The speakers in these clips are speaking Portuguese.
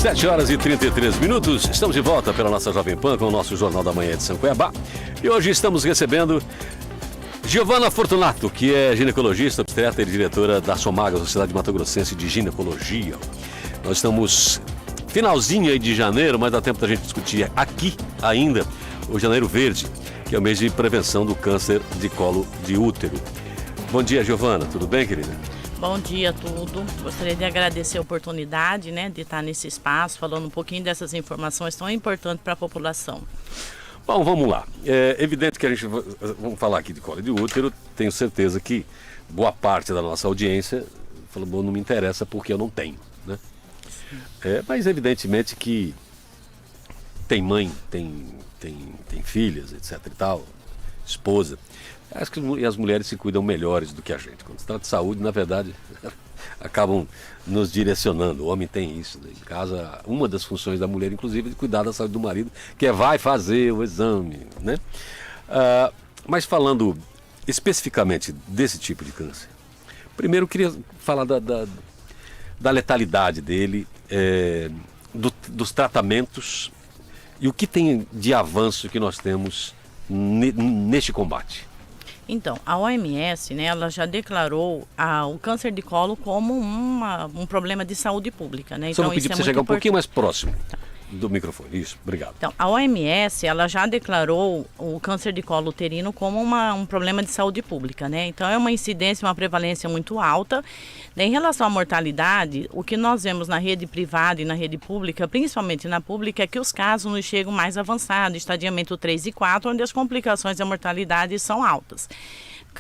7h33. Estamos de volta pela nossa Jovem Pan com o nosso Jornal da Manhã de São Cuiabá. E hoje estamos recebendo Giovana Fortunato, que é ginecologista, obstetra e diretora da SOMAG, Sociedade Mato Grossense de Ginecologia. Nós estamos finalzinho aí de janeiro, mas dá tempo da gente discutir aqui ainda o Janeiro Verde, que é o mês de prevenção do câncer de colo de útero. Bom dia, Giovana. Tudo bem, querida? Bom dia a tudo. Gostaria de agradecer a oportunidade, de estar nesse espaço, falando um pouquinho dessas informações tão importantes para a população. Bom, vamos lá. É evidente que vamos falar aqui de colo de útero. Tenho certeza que boa parte da nossa audiência falou, bom, não me interessa porque eu não tenho, né? Mas evidentemente que tem mãe, tem filhas, etc e tal, esposa. Acho que as mulheres se cuidam melhores do que a gente. Quando se trata de saúde, na verdade, acabam nos direcionando. O homem tem isso, né? Em casa, uma das funções da mulher, inclusive, é de cuidar da saúde do marido, que vai fazer o exame, né? Mas falando especificamente desse tipo de câncer, primeiro eu queria falar da letalidade dele, dos tratamentos e o que tem de avanço que nós temos neste combate. Então, a OMS, ela já declarou o câncer de colo como um problema de saúde pública, né? Só Então, vou pedir para você chegar um pouquinho mais próximo do microfone. Isso, obrigado. Então, a OMS, ela já declarou o câncer de colo uterino como um problema de saúde pública, né? Então, é uma incidência, uma prevalência muito alta. Em relação à mortalidade, o que nós vemos na rede privada e na rede pública, principalmente na pública, é que os casos nos chegam mais avançados, estadiamento 3 e 4, onde as complicações e a mortalidade são altas.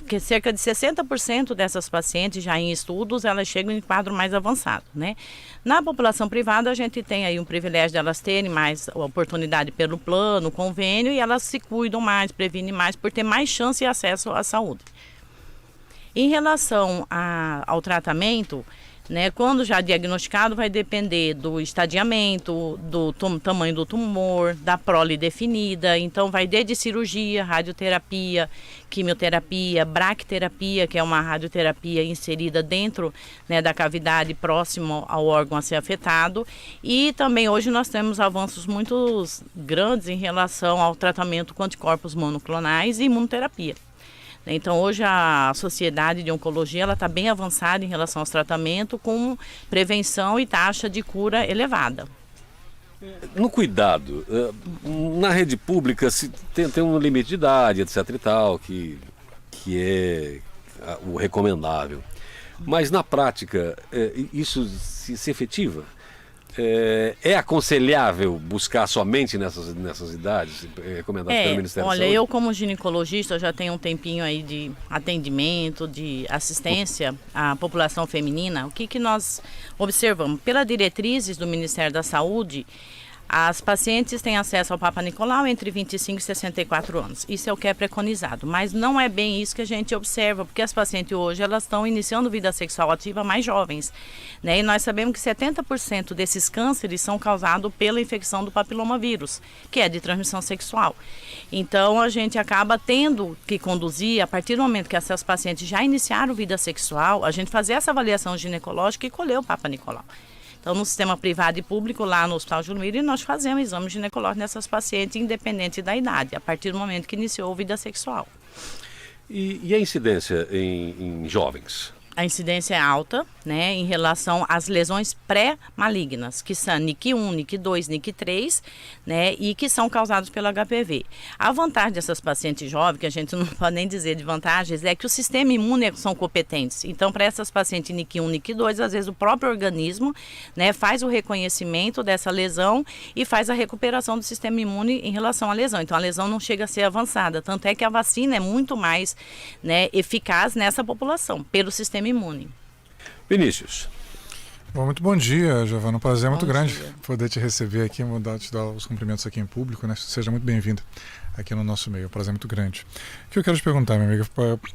Que cerca de 60% dessas pacientes, já em estudos, elas chegam em quadro mais avançado, né? Na população privada, a gente tem aí um privilégio de elas terem mais oportunidade pelo plano, convênio, e elas se cuidam mais, previnem mais, por ter mais chance e acesso à saúde. Em relação ao tratamento, quando já diagnosticado, vai depender do estadiamento, do tamanho do tumor, da prole definida. Então, vai desde cirurgia, radioterapia, quimioterapia, braquiterapia, que é uma radioterapia inserida dentro da cavidade próximo ao órgão a ser afetado. E também hoje nós temos avanços muito grandes em relação ao tratamento com anticorpos monoclonais e imunoterapia. Então, hoje a Sociedade de Oncologia está bem avançada em relação aos tratamentos com prevenção e taxa de cura elevada. No cuidado, na rede pública tem um limite de idade, etc e tal, que é o recomendável. Mas na prática, isso se efetiva? É aconselhável buscar somente nessas idades recomendadas pelo Ministério da Saúde? Olha, eu como ginecologista já tenho um tempinho aí de atendimento, de assistência à população feminina. O que nós observamos? Pelas diretrizes do Ministério da Saúde, as pacientes têm acesso ao Papa Nicolau entre 25 e 64 anos. Isso é o que é preconizado, mas não é bem isso que a gente observa, porque as pacientes hoje elas estão iniciando vida sexual ativa mais jovens, né? E nós sabemos que 70% desses cânceres são causados pela infecção do papilomavírus, que é de transmissão sexual. Então a gente acaba tendo que conduzir, a partir do momento que essas pacientes já iniciaram vida sexual, a gente fazer essa avaliação ginecológica e colher o Papa Nicolau. Então, no sistema privado e público, lá no Hospital Júlio Miro, nós fazemos exame ginecológico nessas pacientes, independente da idade, a partir do momento que iniciou a vida sexual. E a incidência em jovens? A incidência é alta, em relação às lesões pré-malignas, que são NIC1, NIC2, NIC3, e que são causadas pelo HPV. A vantagem dessas pacientes jovens, que a gente não pode nem dizer de vantagens, é que o sistema imune são competentes. Então, para essas pacientes NIC1, NIC2, às vezes o próprio organismo faz o reconhecimento dessa lesão e faz a recuperação do sistema imune em relação à lesão. Então, a lesão não chega a ser avançada. Tanto é que a vacina é muito mais eficaz nessa população, pelo sistema imune. Vinícius. Bom, muito bom dia, Giovana. Um prazer muito grande dia. poder te receber aqui, te dar os cumprimentos aqui em público, Seja muito bem-vinda. aqui no nosso meio. É um prazer muito grande. O que eu quero te perguntar, minha amiga,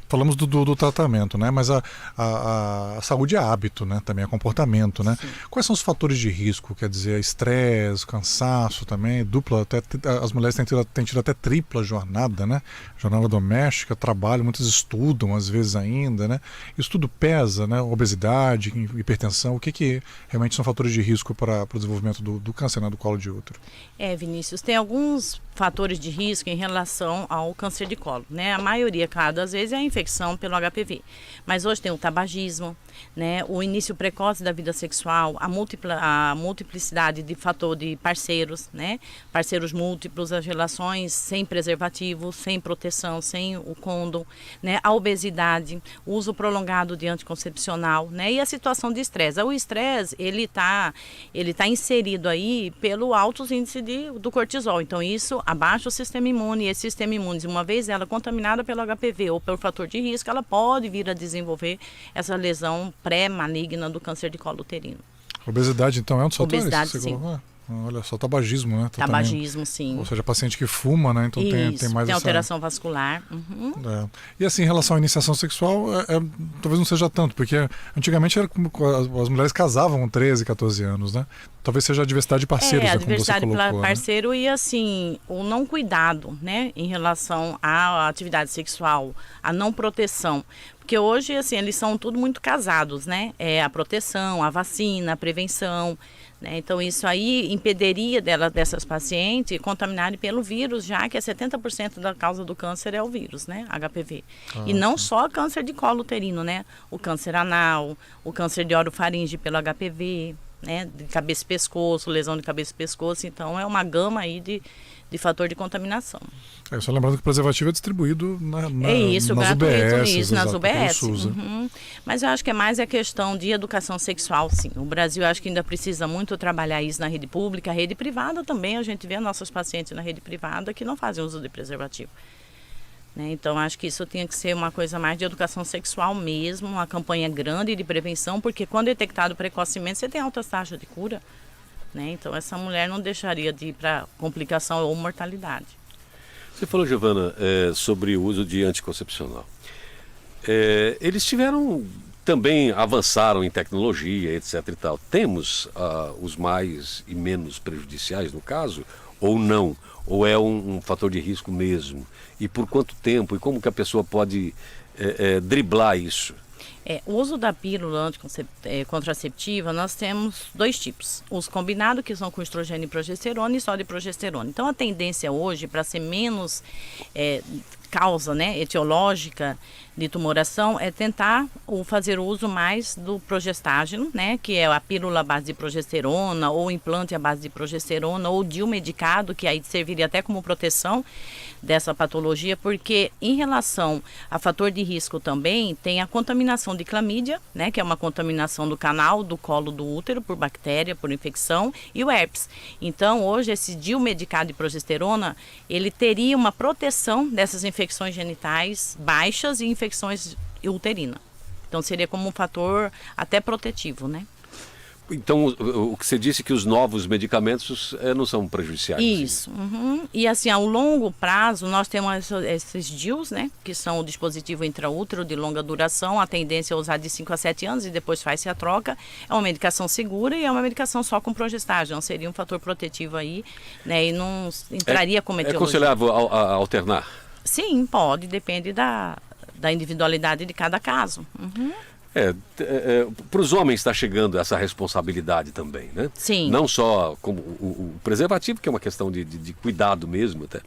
falamos do tratamento, né? Mas a saúde é hábito, né? Também é comportamento, né? Sim. Quais são os fatores de risco? Quer dizer, estresse, cansaço também, dupla, até, as mulheres têm tido até tripla jornada, né? Jornada doméstica, trabalho, muitas estudam às vezes ainda, né? Isso tudo pesa, né? Obesidade, hipertensão, o que realmente são fatores de risco para o desenvolvimento do câncer, né? Do colo de útero? Vinícius, tem alguns fatores de risco em relação ao câncer de colo, né? A maioria, claro, das vezes é a infecção pelo HPV. Mas hoje tem o tabagismo, né? O início precoce da vida sexual, a multiplicidade de fator de parceiros, né? Parceiros múltiplos, as relações sem preservativo, sem proteção, sem o condom, né? A obesidade, o uso prolongado de anticoncepcional, né? E a situação de estresse. O estresse, ele tá inserido aí pelo alto índice do cortisol. Então, isso abaixa o sistema imune, e esse sistema imune, uma vez ela contaminada pelo HPV ou pelo fator de risco, ela pode vir a desenvolver essa lesão pré-maligna do câncer de colo uterino. Obesidade, então, é um dos fatores? Obesidade, sim. Olha só, tabagismo, né? Tabagismo, também, sim. Ou seja, paciente que fuma, né? Então tem mais tem essa... alteração vascular. Uhum. E assim, em relação à iniciação sexual, talvez não seja tanto, porque antigamente as mulheres casavam com 13, 14 anos, né? Talvez seja a diversidade de parceiros, a como você diversidade colocou, parceiro, né? E assim, o não cuidado, né? Em relação à atividade sexual, a não proteção. Porque hoje, assim, eles são tudo muito casados, né? A proteção, a vacina, a prevenção, né? Então, isso aí impediria dessas pacientes contaminarem pelo vírus, já que 70% da causa do câncer é o vírus, né? HPV. E não só câncer de colo uterino, né? O câncer anal, o câncer de orofaringe pelo HPV, né? De cabeça e pescoço, lesão de cabeça e pescoço. Então, é uma gama aí de fator de contaminação. Só lembrando que o preservativo é distribuído nas UBS, nas UBS. SUS, uhum. Mas eu acho que é mais a questão de educação sexual, sim. O Brasil, eu acho que ainda precisa muito trabalhar isso na rede pública, a rede privada também. A gente vê nossos pacientes na rede privada que não fazem uso de preservativo. Né? Então, acho que isso tinha que ser uma coisa mais de educação sexual mesmo, uma campanha grande de prevenção, porque quando detectado precocemente, você tem altas taxas de cura. Né? Então, essa mulher não deixaria de ir para complicação ou mortalidade. Você falou, Giovana, sobre o uso de anticoncepcional. Eles também avançaram em tecnologia, etc. e tal. Temos os mais e menos prejudiciais no caso, ou não? Ou é um fator de risco mesmo? E por quanto tempo? E como que a pessoa pode driblar isso? O uso da pílula contraceptiva, nós temos dois tipos. Os combinados, que são com estrogênio e progesterona, e só de progesterona. Então, a tendência hoje, para ser menos causa, né, etiológica de tumoração, é tentar fazer uso mais do progestágeno, né, que é a pílula à base de progesterona, ou implante à base de progesterona, ou DIU medicado, que aí serviria até como proteção dessa patologia, porque em relação a fator de risco também tem a contaminação de clamídia, né, que é uma contaminação do canal do colo do útero por bactéria, por infecção, e o herpes. Então, hoje, esse DIU medicado de progesterona, ele teria uma proteção dessas infecções genitais baixas e infecções uterinas. Então, seria como um fator até protetivo, né? Então, o que você disse que os novos medicamentos não são prejudiciais? Isso. Uhum. E assim, a longo prazo, nós temos esses DIUs, né? Que são o dispositivo intraútero de longa duração. A tendência é usar de 5 a 7 anos e depois faz-se a troca. É uma medicação segura e é uma medicação só com progestágeno. Seria um fator protetivo aí, né? E não entraria como etiologia. É aconselhável alternar? Sim, pode. Depende da individualidade de cada caso. Uhum. Para os homens está chegando essa responsabilidade também, né? Sim. Não só como o preservativo, que é uma questão de cuidado mesmo, até,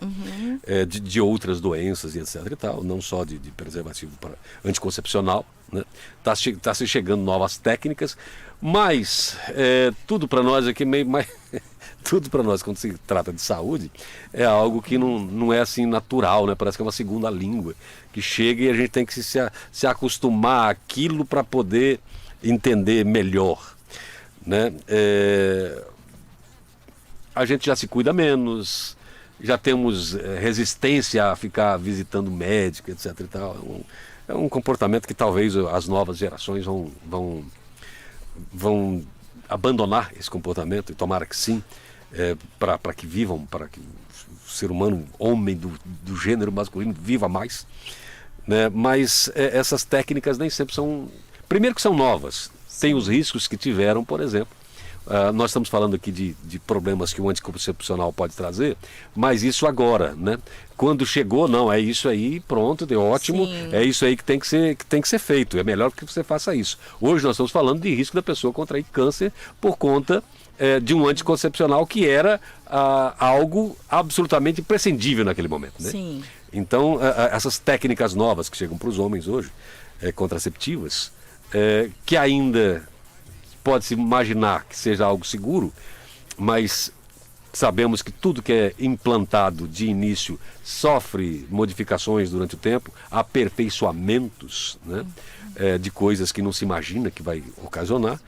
de outras doenças e etc e tal, não só de preservativo para anticoncepcional, né? Tá se chegando novas técnicas, mas tudo para nós aqui tudo para nós, quando se trata de saúde, é algo que não é assim natural, né? Parece que é uma segunda língua que chega e a gente tem que se acostumar àquilo para poder entender melhor, né? A gente já se cuida menos, já temos resistência a ficar visitando médico, etc. e tal. É um comportamento que talvez as novas gerações vão abandonar esse comportamento, e tomara que sim. para que vivam, para que o ser humano, homem do gênero masculino, viva mais, né? Mas essas técnicas nem sempre são... Primeiro que são novas, tem os riscos que tiveram, por exemplo. Nós estamos falando aqui de problemas que o anticoncepcional pode trazer, mas isso agora, né? Quando chegou, não, é isso aí, pronto, deu ótimo, Sim. é isso aí que tem que ser feito, é melhor que você faça isso. Hoje nós estamos falando de risco da pessoa contrair câncer por conta de um anticoncepcional que era algo absolutamente imprescindível naquele momento, né? Sim. Então, essas técnicas novas que chegam para os homens hoje, contraceptivas, que ainda pode-se imaginar que seja algo seguro, mas sabemos que tudo que é implantado de início sofre modificações durante o tempo, aperfeiçoamentos, né, de coisas que não se imagina que vai ocasionar,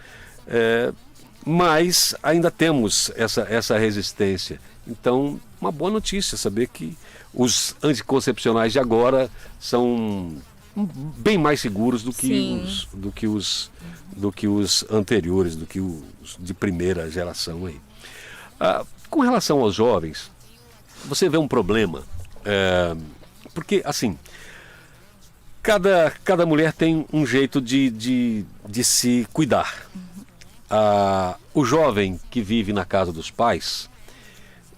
mas ainda temos essa resistência. Então, uma boa notícia saber que os anticoncepcionais de agora são bem mais seguros do que os anteriores, do que os de primeira geração aí. Com relação aos jovens, você vê um problema, porque assim, cada mulher tem um jeito de se cuidar. O jovem que vive na casa dos pais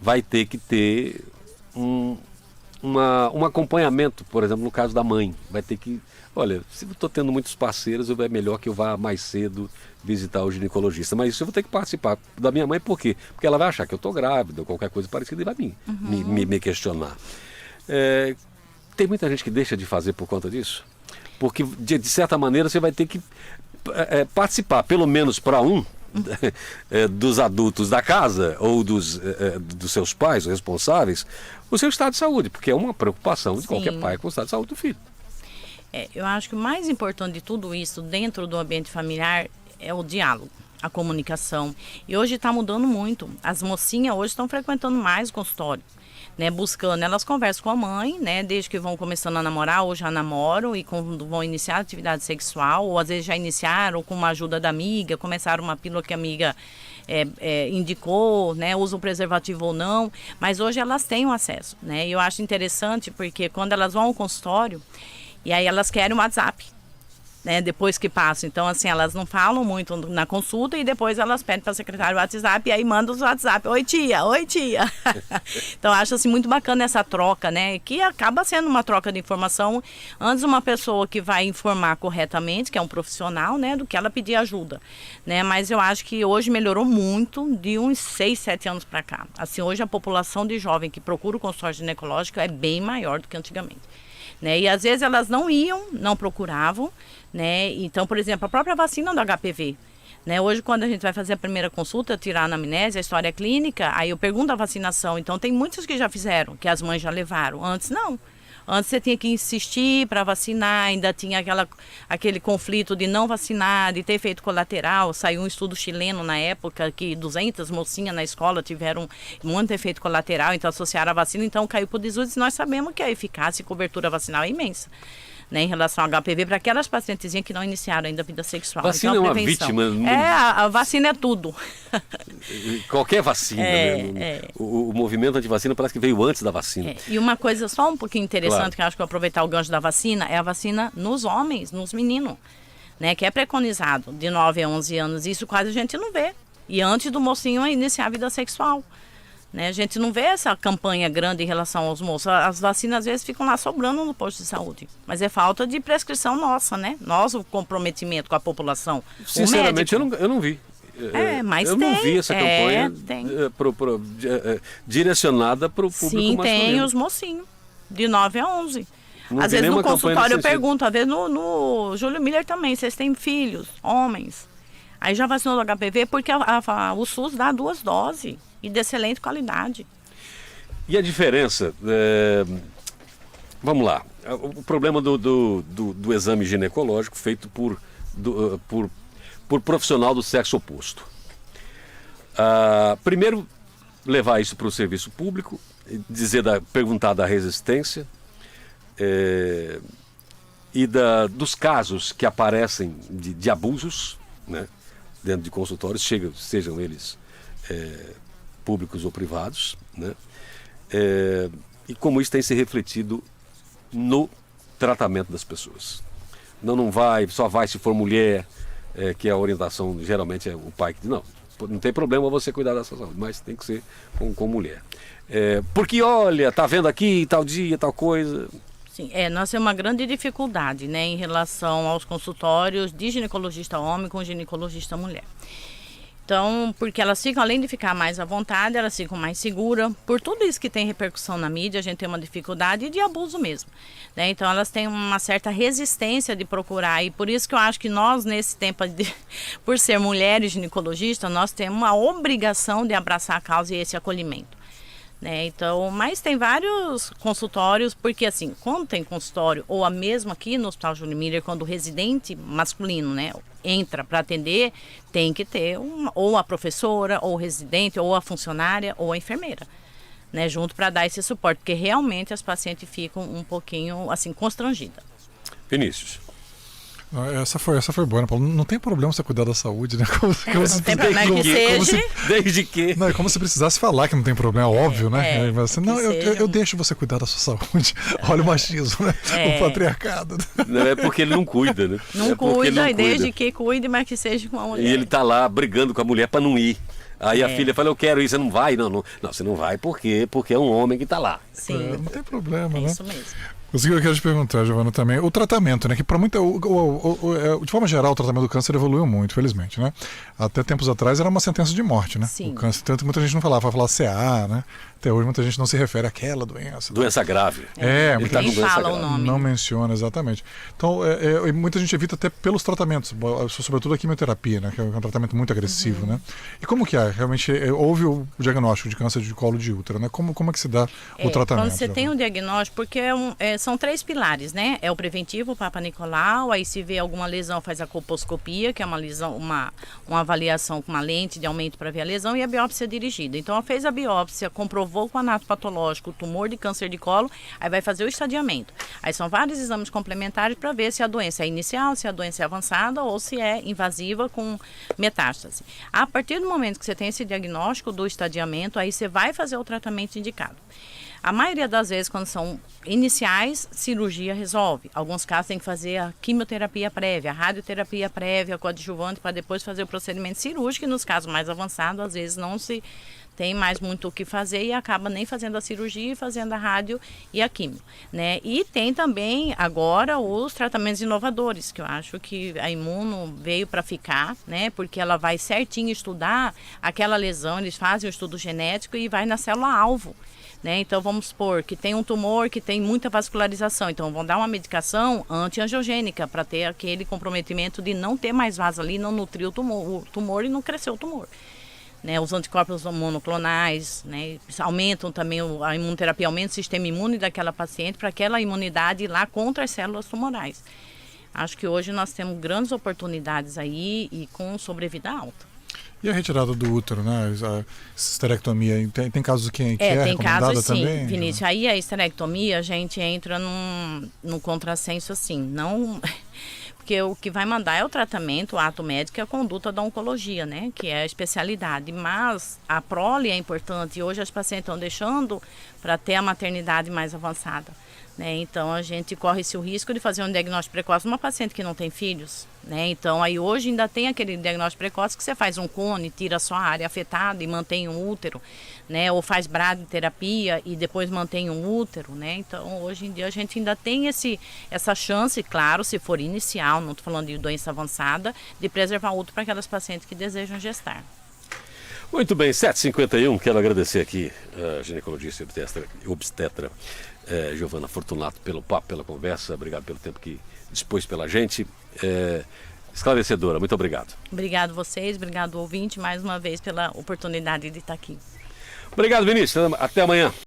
vai ter que ter um acompanhamento, por exemplo, no caso da mãe. Vai ter que, olha, se eu estou tendo muitos parceiros, é melhor que eu vá mais cedo visitar o ginecologista. Mas isso eu vou ter que participar da minha mãe, por quê? Porque ela vai achar que eu estou grávida ou qualquer coisa parecida e vai me questionar. Tem muita gente que deixa de fazer por conta disso, porque de certa maneira você vai ter que participar, pelo menos para dos adultos da casa ou dos seus pais, os responsáveis, o seu estado de saúde, porque é uma preocupação de qualquer pai com o estado de saúde do filho. Eu acho que o mais importante de tudo isso dentro do ambiente familiar é o diálogo, a comunicação. E hoje está mudando muito. As mocinhas hoje estão frequentando mais o consultório, né, buscando, elas conversam com a mãe, né, desde que vão começando a namorar ou já namoram e quando vão iniciar a atividade sexual, ou às vezes já iniciaram com uma ajuda da amiga, começaram uma pílula que a amiga indicou, né, usa o preservativo ou não, mas hoje elas têm o acesso, né, e eu acho interessante porque quando elas vão ao consultório, e aí elas querem o WhatsApp, né, depois que passam. Então, assim, elas não falam muito na consulta e depois elas pedem para a secretária o WhatsApp e aí mandam os WhatsApp. Oi, tia! Oi, tia! Então, eu acho, assim, muito bacana essa troca, né? Que acaba sendo uma troca de informação. Antes, uma pessoa que vai informar corretamente, que é um profissional, né? Do que ela pedir ajuda, né? Mas eu acho que hoje melhorou muito de uns 6, 7 anos para cá. Assim, hoje a população de jovem que procura o consultório ginecológico é bem maior do que antigamente, né? E às vezes elas não iam, não procuravam, né? Então, por exemplo, a própria vacina do HPV, né? Hoje, quando a gente vai fazer a primeira consulta, tirar a anamnese, a história clínica, aí eu pergunto a vacinação. Então, tem muitos que já fizeram, que as mães já levaram. Antes, não. Antes você tinha que insistir para vacinar, ainda tinha aquele conflito de não vacinar, de ter efeito colateral. Saiu um estudo chileno na época que 200 mocinhas na escola tiveram muito efeito colateral, então associaram a vacina, então caiu por desuso. E nós sabemos que a eficácia e cobertura vacinal é imensa, né, em relação ao HPV, para aquelas pacientezinhas que não iniciaram ainda a vida sexual. Vacina então, é uma vítima. A vacina é tudo. Qualquer vacina, né? O movimento antivacina parece que veio antes da vacina. E uma coisa só um pouquinho interessante, claro, que eu acho que eu vou aproveitar o gancho da vacina, é a vacina nos homens, nos meninos, né, que é preconizado de 9 a 11 anos. Isso quase a gente não vê. E antes do mocinho iniciar a vida sexual, né? A gente não vê essa campanha grande em relação aos moços. As vacinas às vezes ficam lá sobrando no posto de saúde. Mas é falta de prescrição nossa, né? Nós, o comprometimento com a população. Sinceramente, eu não vi. Mas eu não vi essa campanha direcionada para o público masculino. Sim, masculino. tem os mocinhos, de 9 a 11. Não às vezes no consultório eu sentido. pergunto, às vezes no Júlio Miller também, vocês têm filhos, homens. Aí já vacinou do HPV porque o SUS dá 2 doses. E de excelente qualidade. E a diferença, vamos lá, o problema do exame ginecológico feito por profissional do sexo oposto. Primeiro, levar isso para o serviço público, perguntar da resistência e dos casos que aparecem de abusos, né, dentro de consultórios, sejam eles públicos ou privados, né? E como isso tem se refletido no tratamento das pessoas. Não vai, só vai se for mulher, que a orientação geralmente é o pai que diz, não tem problema você cuidar da sua saúde, mas tem que ser com mulher. Porque olha, tá vendo aqui, tal dia, tal coisa. Sim, nós temos uma grande dificuldade, né, em relação aos consultórios de ginecologista homem com ginecologista mulher. Então, porque elas ficam, além de ficar mais à vontade, elas ficam mais seguras. Por tudo isso que tem repercussão na mídia, a gente tem uma dificuldade de abuso mesmo, né? Então, elas têm uma certa resistência de procurar. E por isso que eu acho que nós, nesse tempo, por ser mulheres ginecologistas, nós temos a obrigação de abraçar a causa e esse acolhimento, né? Então, mas tem vários consultórios, porque assim, quando tem consultório, ou a mesma aqui no Hospital Júlio Miller, quando o residente masculino, né, entra para atender, tem que ter ou a professora, ou o residente, ou a funcionária, ou a enfermeira, né, junto para dar esse suporte, porque realmente as pacientes ficam um pouquinho assim constrangidas. Vinícius. Essa foi boa, né, Paulo? Não tem problema você cuidar da saúde, né? Não tem problema que seja. Desde que... Não, é como se precisasse falar que não tem problema, óbvio, né? Mas, não, eu deixo você cuidar da sua saúde. Olha o machismo, né? O patriarcado. Não é porque ele não cuida, né? Não cuida, e desde que cuide, mas que seja com a mulher. E ele tá lá brigando com a mulher para não ir. Aí a filha fala, eu quero ir, você não vai? Não, você não vai porque é um homem que tá lá. Sim. Não tem problema, né? Isso mesmo. O que eu quero te perguntar, Giovana, também, o tratamento, né? Que para muita, de forma geral, o tratamento do câncer evoluiu muito, felizmente, né? Até tempos atrás era uma sentença de morte, né? Sim. O câncer, tanto que muita gente não falava, vai falar CA, né? Até hoje muita gente não se refere àquela doença. Doença grave. Ele tá com doença fala grave. o nome. Não menciona, exatamente. Então, muita gente evita até pelos tratamentos, sobretudo a quimioterapia, né? Que é um tratamento muito agressivo, né? E como que é? Realmente, houve o diagnóstico de câncer de colo de útero, né? Como é que se dá o tratamento? Quando você tem um diagnóstico, porque são 3 pilares, né? É o preventivo, o Papa Nicolau, aí se vê alguma lesão, faz a colposcopia, que é uma lesão, uma avaliação com uma lente de aumento para ver a lesão, e a biópsia dirigida. Então, ela fez a biópsia, comprovou com o anato patológico o tumor de câncer de colo, aí vai fazer o estadiamento. Aí são vários exames complementares para ver se a doença é inicial, se a doença é avançada ou se é invasiva com metástase. A partir do momento que você tem esse diagnóstico do estadiamento, aí você vai fazer o tratamento indicado. A maioria das vezes, quando são iniciais, cirurgia resolve. Alguns casos tem que fazer a quimioterapia prévia, a radioterapia prévia, coadjuvante, para depois fazer o procedimento cirúrgico. E nos casos mais avançados, às vezes não se tem mais muito o que fazer e acaba nem fazendo a cirurgia e fazendo a rádio e a quimio, né? E tem também agora os tratamentos inovadores, que eu acho que a Imuno veio para ficar, né? Porque ela vai certinho estudar aquela lesão, eles fazem o estudo genético e vai na célula-alvo, né? Então vamos supor que tem um tumor que tem muita vascularização, então vão dar uma medicação antiangiogênica para ter aquele comprometimento de não ter mais vaso ali, não nutrir o tumor e não crescer o tumor. Né, os anticorpos monoclonais, né, aumentam também, a imunoterapia aumenta o sistema imune daquela paciente para aquela imunidade ir lá contra as células tumorais. Acho que hoje nós temos grandes oportunidades aí e com sobrevida alta. E a retirada do útero, né? A esterectomia, tem casos que é tem recomendada casos, também? Sim, Vinícius. Aí a esterectomia, a gente entra num contrassenso assim, não... Porque o que vai mandar é o tratamento, o ato médico e a conduta da oncologia, né? Que é a especialidade. Mas a prole é importante e hoje as pacientes estão deixando para ter a maternidade mais avançada, né? Então a gente corre esse risco de fazer um diagnóstico precoce numa paciente que não tem filhos, né? Então aí hoje ainda tem aquele diagnóstico precoce que você faz um cone, tira só a área afetada e mantém um útero, né? Ou faz braditerapia e depois mantém um útero, né? Então hoje em dia a gente ainda tem essa chance, claro, se for inicial, não estou falando de doença avançada, de preservar o útero para aquelas pacientes que desejam gestar. Muito bem, 7h51, quero agradecer aqui a ginecologista e obstetra Giovana Fortunato pelo papo, pela conversa, obrigado pelo tempo que dispôs pela gente. Esclarecedora, muito obrigado. Obrigado vocês, obrigado ouvinte, mais uma vez pela oportunidade de estar aqui. Obrigado, Vinícius, até amanhã.